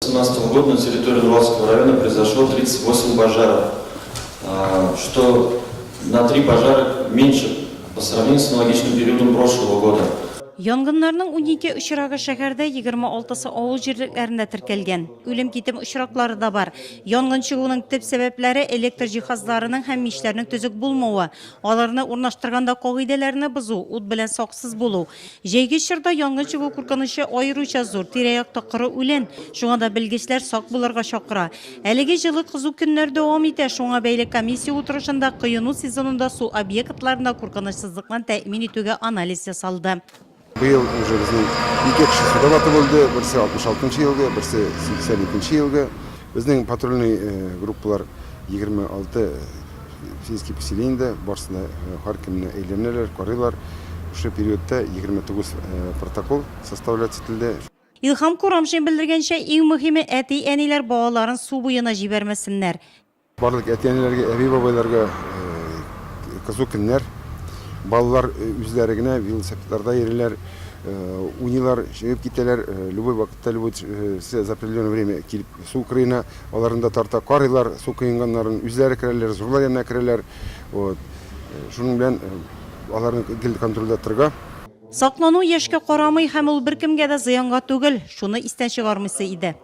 2017 года на территории Уральского района произошло 38 пожаров, что на 3 пожара меньше по сравнению с аналогичным периодом прошлого года. Янгыннарның 12 очрагы шәһәрдә 26-сы авыл җирлекләрендә теркәлгән. Үлем китем очраклары да бар. Янгын чыгуның төп сәбәпләре электр җиһазларының һәм мичләрнең төзек булмавы, аларны урнаштырганда кагыйдәләрне бозу, ут белән саксыз булу. Җәйге чорда янгын чыгу куркынышы аеруча зур, тирә-якта коры үлән. Шуңа да белгечләр сак булырга чакыра. Әлеге җылы кызу көннәр дәвам итә. Шуңа бәйле комиссия утырышында коену сезонында су объектларында куркынычсызлыкны тәэмин итүгә анализ ясалды. Быйыл уже безнең ике кеше суда булды, берсе 66 елга, берсе 82 елга. Безнең патрульный группалар 26 физический поселениедә, барысында һәркемне әйләнәләр, карыйлар. Шу периодта 29 протокол составляется ителде. Илһам Курамшин белдергәнчә, иң мөһиме әти-әниләр балаларын су буена җибәрмәсеннәр. Барлык әти-әниләргә, әби-бабайларга кызу көннәр. Балалар үзләре генә велосипедларда йөриләр, уйныйлар, чыгып китәләр, любой вакытта, любой за определенное время килеп су кырыена, аларында тарта карыйлар, су кыйнганнарын үзләре керәләр, зурлар янына керәләр. Вот. Шуның белән аларны гел контрольдә торырга. Саклану яшькә карамый һәм ул беркемгә дә зыянга түгел, шуны истән чыгармыйсы иде.